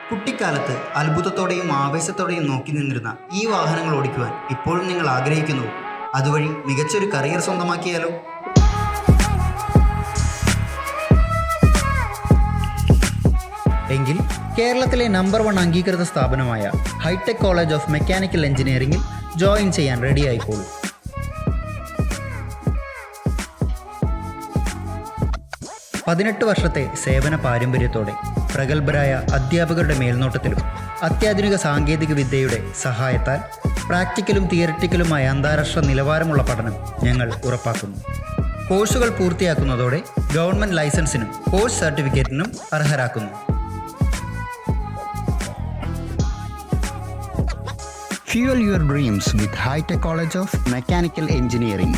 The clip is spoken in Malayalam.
കുട്ടിക്കാലത്ത് അത്ഭുതത്തോടെയും ആവേശത്തോടെയും നോക്കി നിന്നിരുന്ന ഈ വാഹനങ്ങൾ ഓടിക്കുവാൻ ഇപ്പോഴും നിങ്ങൾ ആഗ്രഹിക്കുന്നു. അതുവഴി മികച്ചൊരു കരിയർ സ്വന്തമാക്കിയാലോ? എങ്കിൽ കേരളത്തിലെ നമ്പർ 1 അംഗീകൃത സ്ഥാപനമായ ഹൈടെക് കോളേജ് ഓഫ് മെക്കാനിക്കൽ എഞ്ചിനീയറിംഗിൽ ജോയിൻ ചെയ്യാൻ റെഡിയായിക്കോളൂ. 18 വർഷത്തെ സേവന പാരമ്പര്യത്തോടെ പ്രഗത്ഭരായ അധ്യാപകരുടെ മേൽനോട്ടത്തിലും അത്യാധുനിക സാങ്കേതിക വിദ്യയുടെ സഹായത്താൽ പ്രാക്ടിക്കലും തിയററ്റിക്കലുമായ അന്താരാഷ്ട്ര നിലവാരമുള്ള പഠനം ഞങ്ങൾ ഉറപ്പാക്കുന്നു. കോഴ്സുകൾ പൂർത്തിയാക്കുന്നതോടെ ഗവൺമെൻറ് ലൈസൻസിനും കോഴ്സ് സർട്ടിഫിക്കറ്റിനും അർഹരാക്കുന്നു. Fuel your dreams with High Tech College of Mechanical Engineering.